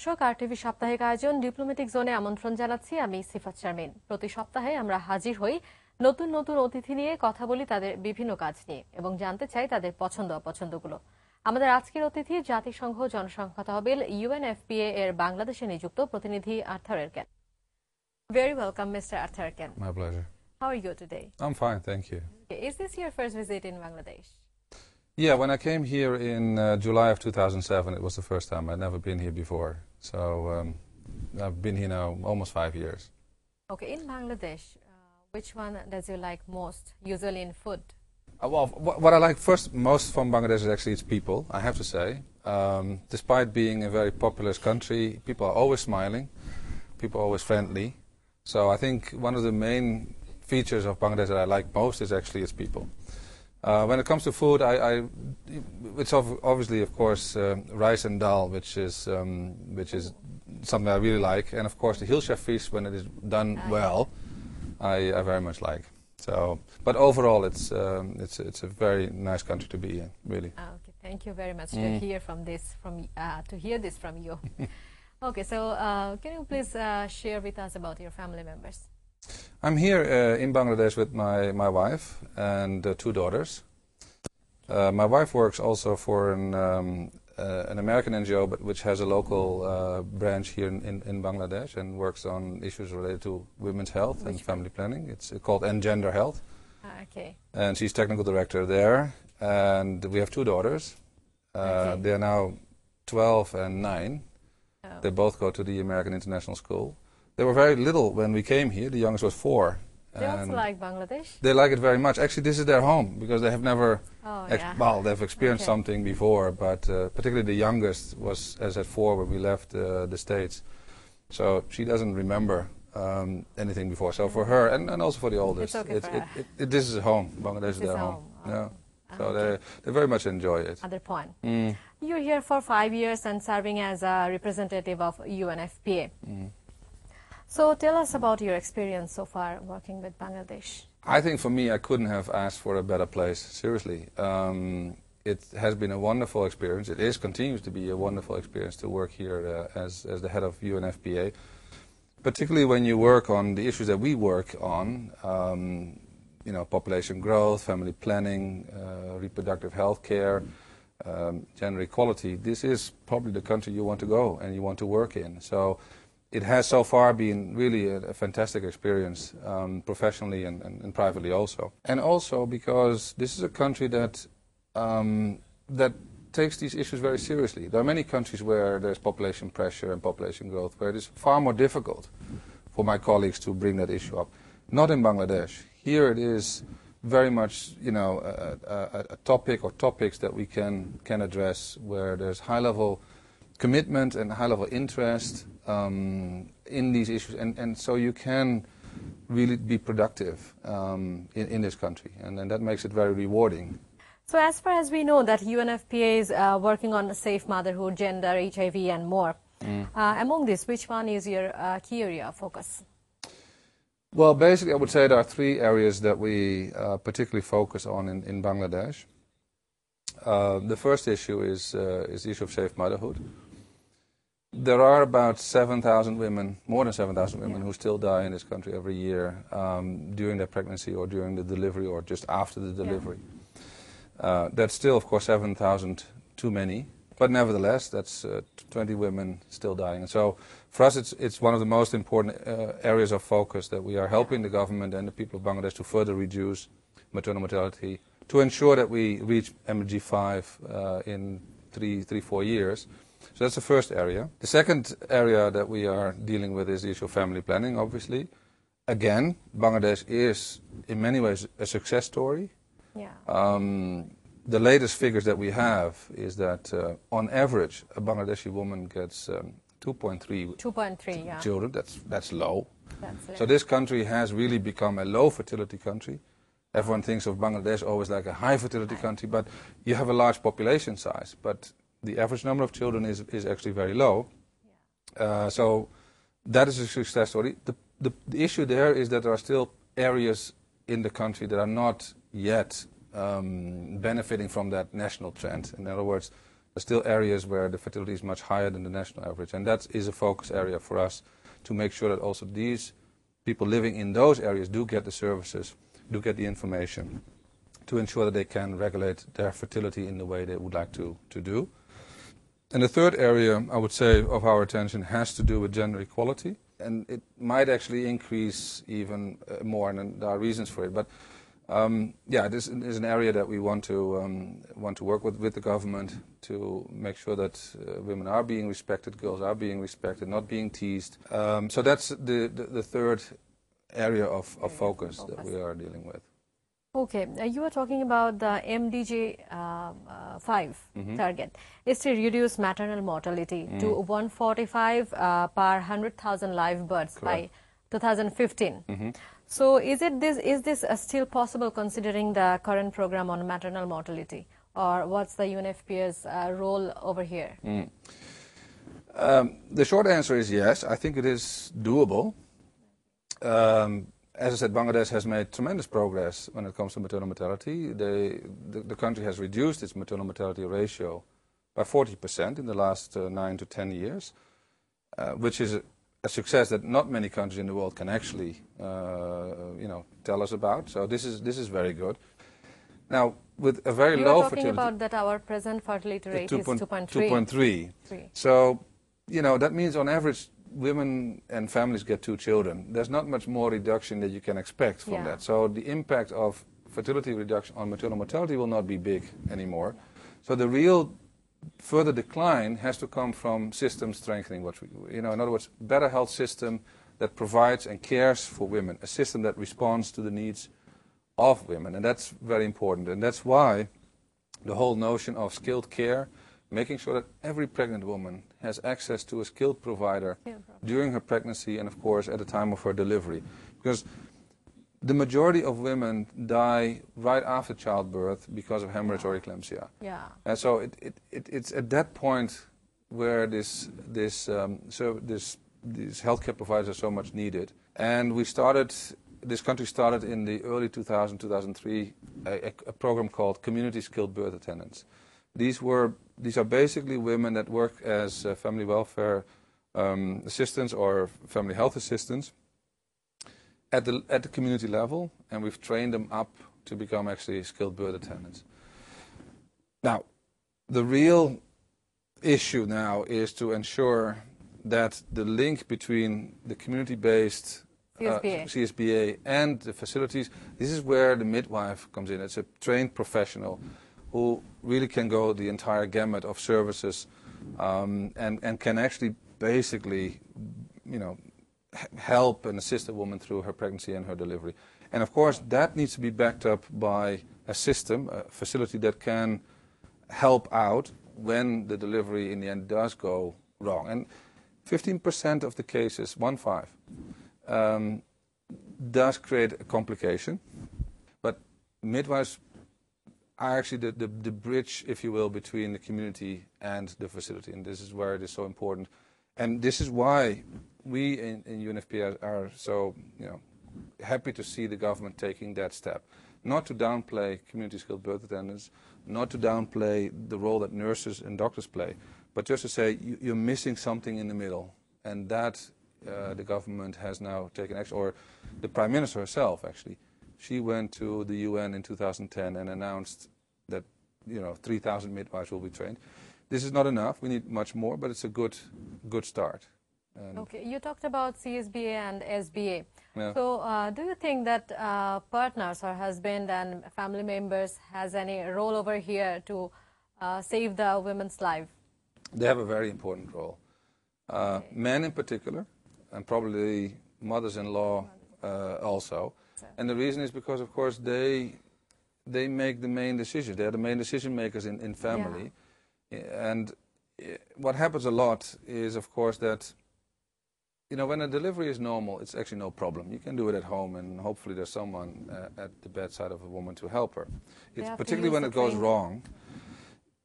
দর্শক আরটিভি সাপ্তাহিক আয়োজন ডিপ্লোম্যাটিক জোনে আমন্ত্রণ জানাচ্ছি আমি সিফাত শারমিন। প্রতি সপ্তাহে আমরা হাজির হই নতুন নতুন অতিথি নিয়ে, কথা বলি তাদের বিভিন্ন কাজ নিয়ে এবং জানতে চাই তাদের পছন্দ অপছন্দগুলো। আমাদের আজকের অতিথি জাতিসংঘ জনসংখ্যা তহবিল UNFPA এর বাংলাদেশে নিযুক্ত প্রতিনিধি Arthur এরকেন। Very welcome, Mr. Arthur Erken. My pleasure. How are you today? I'm fine, thank you. Is this your first visit in Bangladesh? Yeah, when I came here in July of 2007, it was the first time. I'd never been here before. So I've been here now almost 5 years. Okay, in Bangladesh, which one does you like most, usually in food? Well, what I like most from Bangladesh is actually its people, I have to say. Despite being a very populous country, people are always smiling, people are always friendly. So I think one of the main features of Bangladesh that I like most is actually its people. When it comes to food, it's obviously, of course, rice and dal, which is something I really like, and of course the hilsha fish, when it is done well, I very much like. So, but overall, it's a very nice country to be in, really. Okay, thank you very much to hear this from you. Okay, so can you please share with us about your family members? I'm here in Bangladesh with my wife and 2 daughters. My wife works also for an American NGO, but which has a local branch here in Bangladesh and works on issues related to women's health and family planning. It's called Gender Health. Okay. And she's technical director there. And we have 2 daughters. Okay. They are now 12 and 9. Oh. They both go to the American International School. They were very little when we came here. The youngest was 4. They also like Bangladesh? They like it very much. Actually, this is their home because they have never, well, they've experienced something before, but particularly the youngest was at 4 when we left the States. So she doesn't remember anything before. So for her, and also for the oldest, it's okay for her. this is home. Bangladesh is their home. Oh. Yeah. So they very much enjoy it. Other point. You're here for 5 years and serving as a representative of UNFPA. So tell us about your experience so far working with Bangladesh. I think for me, I couldn't have asked for a better place, seriously. It has been a wonderful experience. It continues to be a wonderful experience to work here as the head of UNFPA, particularly when you work on the issues that we work on, population growth, family planning, reproductive health care, gender equality. This is probably the country you want to go and you want to work in. So it has so far been really a fantastic experience, professionally and privately also. And also because this is a country that takes these issues very seriously. There are many countries where there's population pressure and population growth, where it is far more difficult for my colleagues to bring that issue up. Not in Bangladesh. Here it is very much, a topic or topics that we can address, where there's high-level commitment and high-level interest in these issues, and so you can really be productive in this country, and that makes it very rewarding. So as far as we know that UNFPA is working on safe motherhood, gender, HIV and more. Among this, which one is your key area of focus? Well, basically I would say there are 3 areas that we particularly focus on in Bangladesh. The first issue is the issue of safe motherhood. There are about 7,000 women, more than 7,000 women, who still die in this country every year during their pregnancy or during the delivery or just after the delivery. That's still, of course, 7,000 too many, but nevertheless, that's 20 women still dying. And so for us, it's one of the most important areas of focus that we are helping the government and the people of Bangladesh to further reduce maternal mortality, to ensure that we reach MG5 in 3-4 years. So that's the first area. The second area that we are dealing with is the issue of family planning, obviously. Again, Bangladesh is in many ways a success story. Yeah. The latest figures that we have is that on average, a Bangladeshi woman gets 2.3 children. That's low. So this country has really become a low fertility country. Everyone thinks of Bangladesh always like a high fertility country, but you have a large population size, but the average number of children is actually very low. So that is a success story. The issue there is that there are still areas in the country that are not yet benefiting from that national trend. In other words, There's still areas where the fertility is much higher than the national average, and that is a focus area for us to make sure that also these people living in those areas do get the services, do get the information, to ensure that they can regulate their fertility in the way they would like to do. And the third area, I would say, of our attention has to do with gender equality. And it might actually increase even more, and there are reasons for it. But yeah, this is an area that we want to work with the government to make sure that women are being respected, girls are being respected, not being teased. So that's the third area of focus that we are dealing with. Okay, you were talking about the MDG 5 target. Is to reduce maternal mortality to 145 per 100,000 live births by 2015. So is this still possible considering the current program on maternal mortality, or what's the UNFPA's role over here? The short answer is yes. I think it is doable. As I said, Bangladesh has made tremendous progress when it comes to maternal mortality. The country has reduced its maternal mortality ratio by 40% in the last 9 to 10 years, which is a success that not many countries in the world can actually, tell us about. So this is very good. Now, with a very low fertility, you were talking about that our present fertility rate is 2.3. 2.3. So, that means on average, women and families get 2 children. There's not much more reduction that you can expect from that. So the impact of fertility reduction on maternal mortality will not be big anymore. So the real further decline has to come from system strengthening. In other words, better health system that provides and cares for women, a system that responds to the needs of women, and that's very important. And that's why the whole notion of skilled care, making sure that every pregnant woman has access to a skilled provider during her pregnancy and, of course, at the time of her delivery. Because the majority of women die right after childbirth because of hemorrhage or eclampsia. And so it's at that point where these healthcare providers are so much needed. And this country started in the early 2003, a program called Community Skilled Birth Attendants. These are basically women that work as family welfare assistants or family health assistants at the community level, and we've trained them up to become actually skilled birth attendants. Now, the real issue now is to ensure that the link between the community-based CSBA and the facilities, this is where the midwife comes in. It's a trained professional who really can go the entire gamut of services and can actually basically, help and assist a woman through her pregnancy and her delivery. And of course, that needs to be backed up by a system, a facility that can help out when the delivery in the end does go wrong. And 15% of the cases, 1/5, does create a complication. But midwives are actually the bridge, if you will, between the community and the facility. And this is where it is so important. And this is why we in UNFPA are so happy to see the government taking that step. Not to downplay community skilled birth attendants, not to downplay the role that nurses and doctors play, but just to say you're missing something in the middle. And that the government has now taken action, or the Prime Minister herself actually. She went to the UN in 2010 and announced that 3,000 midwives will be trained. This is not enough. We need much more, but it's a good start. Okay, you talked about CSBA and SBA. Yeah. So do you think that partners or husband and family members has any role over here to save the women's life? They have a very important role. Men in particular, and probably mothers-in-law also. And the reason is because, of course, they make the main decisions. They are the main decision makers in family. And what happens a lot is, of course, that when a delivery is normal, it's actually no problem. You can do it at home, and hopefully there's someone at the bedside of a woman to help her. It's particularly when it goes wrong,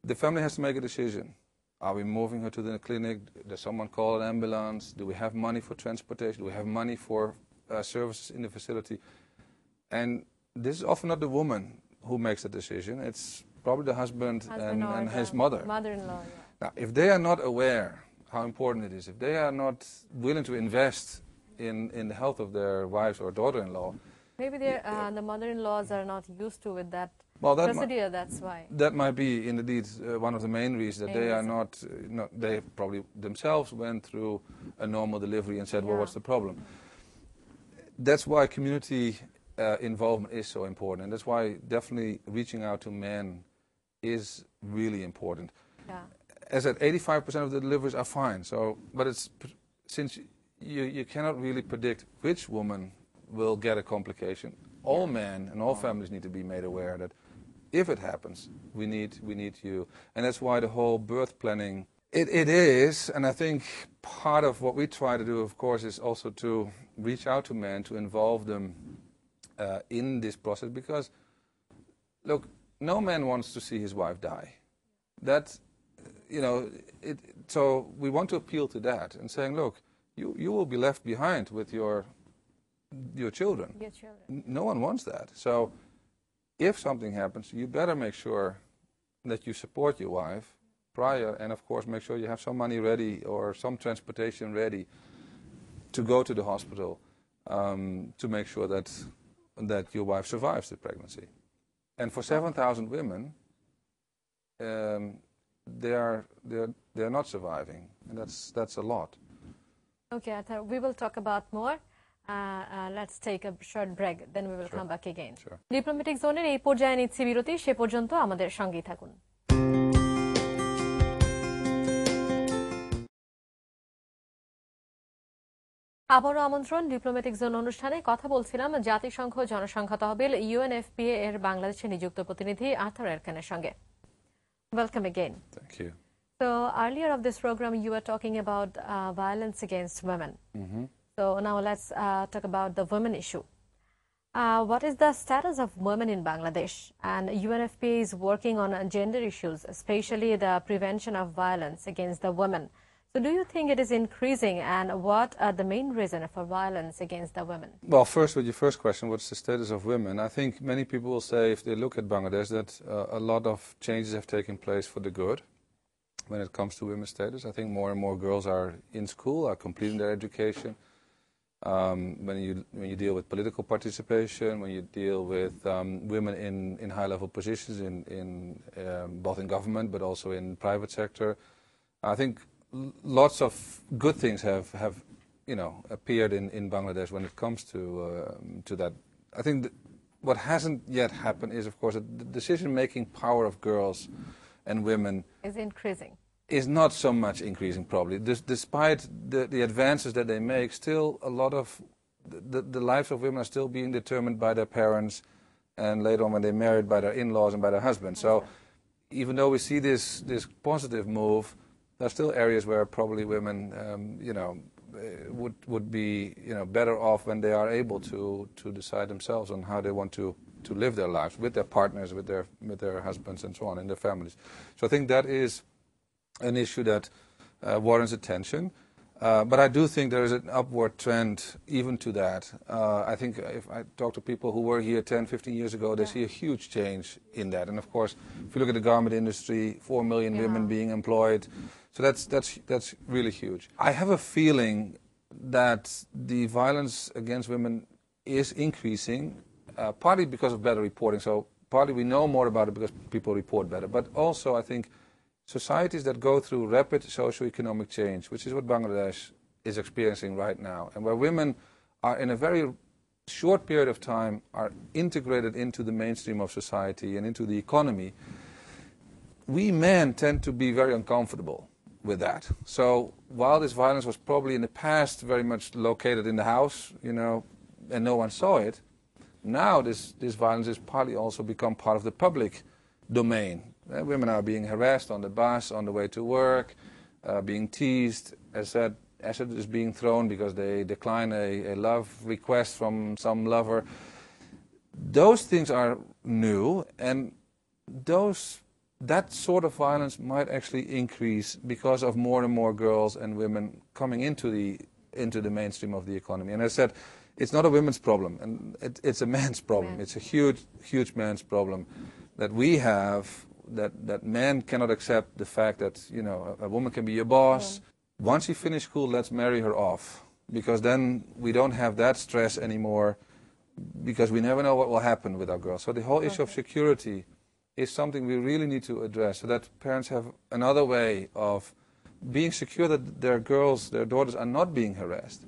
the family has to make a decision. Are we moving her to the clinic? Does someone call an ambulance? Do we have money for transportation? Do we have money for services in the facility? And this is often not the woman who makes the decision. It's probably the husband Husband or and the his mother. Mother-in-law, yeah. Now, if they are not aware how important it is, if they are not willing to invest in the health of their wives or daughter-in-law, Maybe the mother-in-laws are not used to with that well, procedure, that's why. that might be indeed one of the main reasons that they are not, they probably themselves went through a normal delivery and said, well, what's the problem? That's why community involvement is so important, and that's why definitely reaching out to men is really important. Yeah. As at 85% of the deliveries are fine, but since you cannot really predict which woman will get a complication, all men and all families need to be made aware that if it happens, we need you. And that's why the whole birth planning, it is, and I think part of what we try to do, of course, is also to reach out to men, to involve them in this process, because, look, no man wants to see his wife die. So we want to appeal to that and saying, look, you will be left behind with your children. Your children. No one wants that. So if something happens, you better make sure that you support your wife prior, and of course make sure you have some money ready or some transportation ready to go to the hospital to make sure that your wife survives the pregnancy. And for 7,000 women, they're not surviving, and that's a lot. Okay, Arthur, we will talk about more. Let's take a short break, then we will come back again. Sure. Diplomatic জোনের এই পর্যায়ে নিচ্ছি বিরতি, সে পর্যন্ত আমাদের সঙ্গেই থাকুন। আবারও আমন্ত্রণ ডিপ্লোম্যাটিক জোন অনুষ্ঠানে। কথা বলছিলাম জাতিসংঘ জনসংখ্যা তহবিল UNFPA এর বাংলাদেশে নিযুক্ত প্রতিনিধি আর্থার এরকেনের সঙ্গে। Welcome again. Thank you. So earlier of this program, you were talking about violence against women. So now let's talk about the women issue. What is the status of women in Bangladesh? And UNFPA is working on gender issues, especially the prevention of violence against the women. So do you think it is increasing, and what are the main reasons for violence against the women? Well, first, with your first question, what's the status of women? I think many people will say, if they look at Bangladesh, that a lot of changes have taken place for the good when it comes to women's status. I think more and more girls are in school, are completing their education. When you deal with political participation, when you deal with women in high-level positions in both in government but also in private sector, I think lots of good things have appeared in Bangladesh when it comes to that. I think what hasn't yet happened is, of course, that the decision-making power of girls and women is increasing. Is not so much increasing, probably. Despite the advances that they make, still a lot of the lives of women are still being determined by their parents, and later on when they're married, by their in-laws and by their husbands. So even though we see this positive move, there are still areas where probably women would be better off when they are able to decide themselves on how they want to live their lives with their partners, with their husbands and so on, in their families. So I think that is an issue that warrants attention. But I do think there is an upward trend even to that. I think if I talk to people who were here 10, 15 years ago, they see a huge change in that. And of course, if you look at the garment industry, 4 million women being employed. So that's really huge. I have a feeling that the violence against women is increasing, partly because of better reporting. So partly we know more about it because people report better. But also I think societies that go through rapid socio-economic change, which is what Bangladesh is experiencing right now, and where women are in a very short period of time are integrated into the mainstream of society and into the economy, we men tend to be very uncomfortable with that. So while this violence was probably in the past very much located in the house, and no one saw it, now this violence has partly also become part of the public domain. Women are being harassed on the bus, on the way to work, being teased, acid is being thrown because they decline a love request from some lover. Those things are new, and that sort of violence might actually increase because of more and more girls and women coming into the mainstream of the economy. And as I said, it's not a women's problem, and it's a man's problem. It's a huge man's problem that we have that men cannot accept the fact that, you know, a woman can be your boss. Once she finishes school, let's marry her off, because then we don't have that stress anymore, because we never know what will happen with our girls. So the whole issue of security is something we really need to address, so that parents have another way of being secure that their girls, their daughters are not being harassed,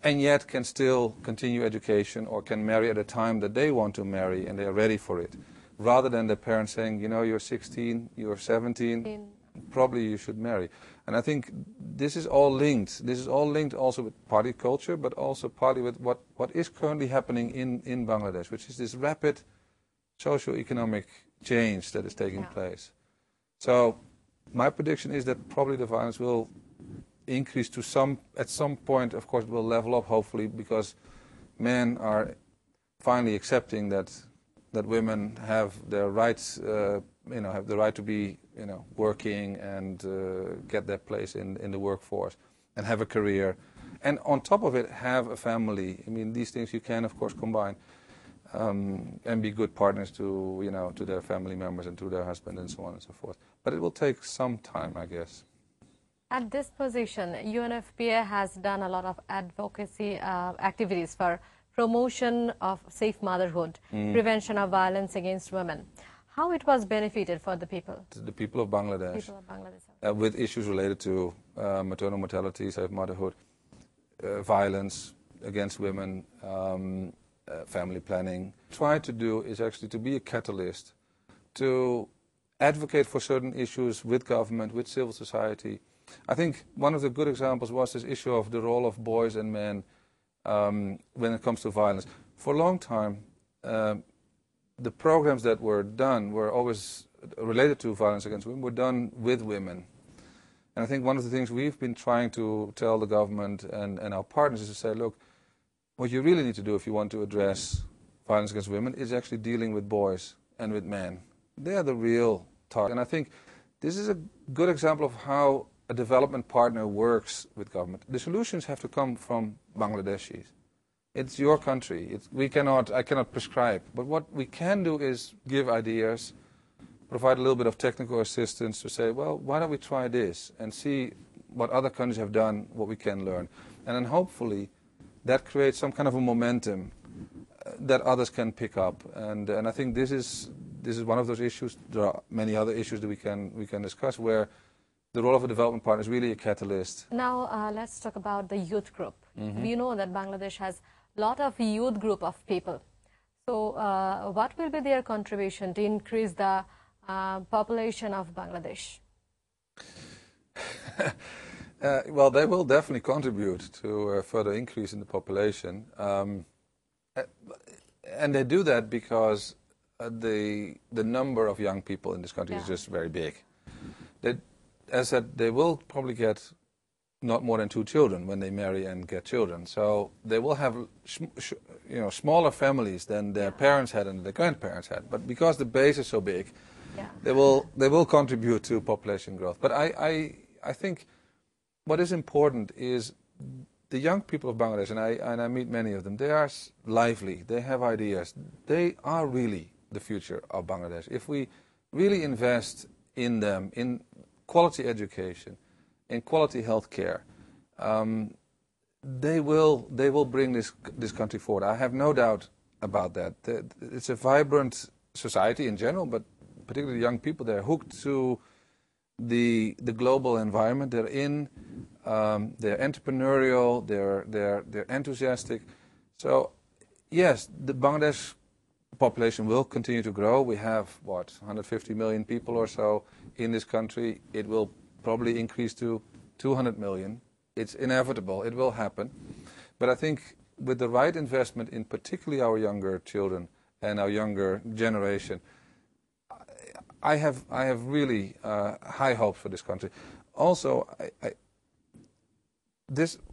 and yet can still continue education or can marry at a time that they want to marry and they are ready for it, rather than the parents saying, you know, you're 16, you're 17, probably you should marry. And I think this is all linked. This is all linked also with party culture, but also partly with what is currently happening in Bangladesh, which is this rapid socio-economic change that is taking place. So my prediction is that probably the violence will increase to at some point, of course, it will level up, hopefully, because men are finally accepting that women have their rights, have the right to be, working and get their place in the workforce and have a career. And on top of it, have a family. I mean, these things you can, of course, combine and be good partners to their family members and to their husband and so on and so forth. But it will take some time, I guess. At this position, UNFPA has done a lot of advocacy activities for promotion of safe motherhood, prevention of violence against women. How it was benefited for the people? The people of Bangladesh. With issues related to maternal mortality, safe motherhood, violence against women, family planning. Try to do is actually to be a catalyst, to advocate for certain issues with government, with civil society. I think one of the good examples was this issue of the role of boys and men when it comes to violence. For a long time, the programs that were done were always related to violence against women, were done with women. And I think one of the things we've been trying to tell the government and our partners is to say, look, what you really need to do if you want to address violence against women is actually dealing with boys and with men. They are the real target. And I think this is a good example of how a development partner works with government. The solutions have to come from Bangladeshis. It's your country. I cannot prescribe. But what we can do is give ideas, provide a little bit of technical assistance to say, well, why don't we try this and see what other countries have done, what we can learn. And then hopefully that creates some kind of a momentum that others can pick up. And I think this is one of those issues. There are many other issues that we can discuss where the role of a development partner is really a catalyst. Now let's talk about the youth group. We know that Bangladesh has a lot of youth group of people. So what will be their contribution to increase the population of Bangladesh? Well, they will definitely contribute to a further increase in the population. And they do that because the number of young people in this country is just very big. As I said, they will probably get not more than 2 children when they marry and get children. So they will have smaller families than their parents had and their grandparents had. But because the base is so big, they will contribute to population growth. But I think what is important is the young people of Bangladesh, and I meet many of them, they are lively, they have ideas. They are really the future of Bangladesh. If we really invest in them, in quality education, in quality health care, they will bring this country forward. I have no doubt about that. It's a vibrant society in general, but particularly young people, they're hooked to the global environment they're in. They're entrepreneurial, they're enthusiastic. So yes, the Bangladesh population will continue to grow. We have 150 million people or so in this country. It will probably increase to 200 million. It's inevitable, it will happen. But I think with the right investment in particularly our younger children and our younger generation, I have really high hopes for this country. Also,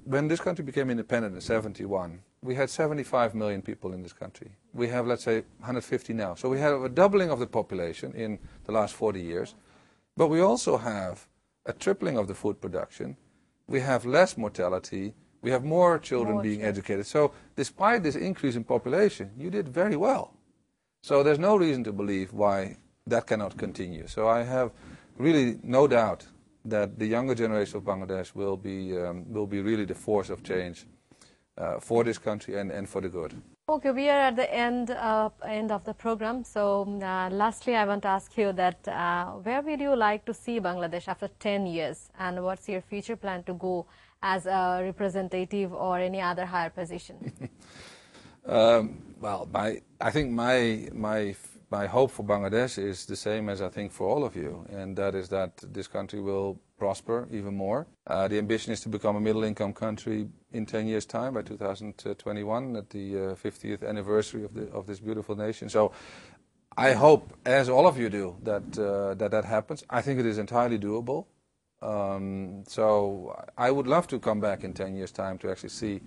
when this country became independent in 1971, we had 75 million people in this country. We have, let's say, 150 now. So we have a doubling of the population in the last 40 years. But we also have a tripling of the food production. We have less mortality. We have more children being educated. So despite this increase in population, you did very well. So there's no reason to believe why that cannot continue. So I have really no doubt that the younger generation of Bangladesh will be really the force of change for this country and for the good. Okay, we are at the end of the program. So lastly, I want to ask you that where would you like to see Bangladesh after 10 years, and what's your future plan to go as a representative or any other higher position? Well, I think my hope for Bangladesh is the same as I think for all of you, and that is that this country will prosper even more. The ambition is to become a middle-income country in 10 years' time, by 2021, at the 50th anniversary of this beautiful nation. So I hope, as all of you do, that happens. I think it is entirely doable. So I would love to come back in 10 years' time to actually see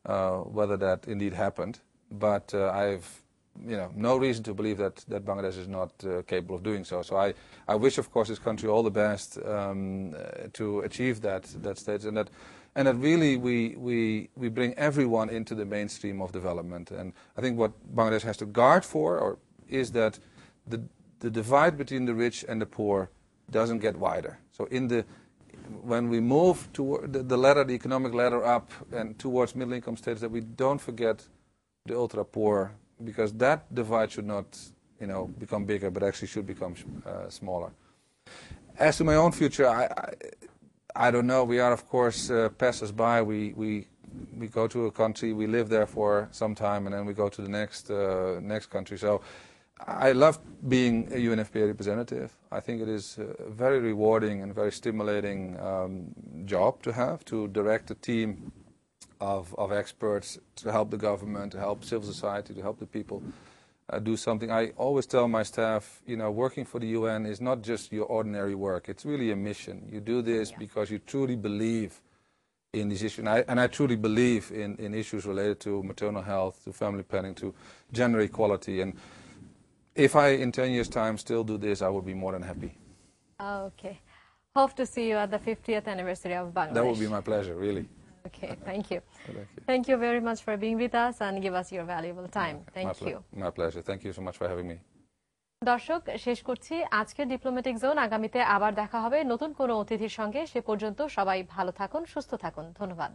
whether that indeed happened. But I've no reason to believe that Bangladesh is not capable of doing so. So I wish, of course, this country all the best to achieve that stage, and that really we bring everyone into the mainstream of development. And I think what Bangladesh has to guard for is that the divide between the rich and the poor doesn't get wider. So when we move toward the economic ladder up and towards middle-income states, that we don't forget the ultra-poor, because that divide should not, become bigger, but actually should become smaller. As to my own future, I don't know. We are, of course, passers-by. We go to a country, we live there for some time, and then we go to the next country. So I love being a UNFPA representative. I think it is a very rewarding and very stimulating job to have, to direct a team of experts, to help the government, to help civil society, to help the people do something. I always tell my staff, working for the UN is not just your ordinary work. It's really a mission. You do this because you truly believe in these issues. And I truly believe in issues related to maternal health, to family planning, to gender equality. And if I, in 10 years' time, still do this, I would be more than happy. Okay. Hope to see you at the 50th anniversary of Bangladesh. That would be my pleasure, really. Okay, thank you. Thank you. Thank you very much for being with us and give us your valuable time. Thank you. My pleasure. Thank you so much for having me. দর্শক, শেষ করছি আজকের diplomatic zone. আগামীতে আবার দেখা হবে নতুন কোনো অতিথির সঙ্গে। সে পর্যন্ত সবাই ভালো থাকুন, সুস্থ থাকুন। ধন্যবাদ।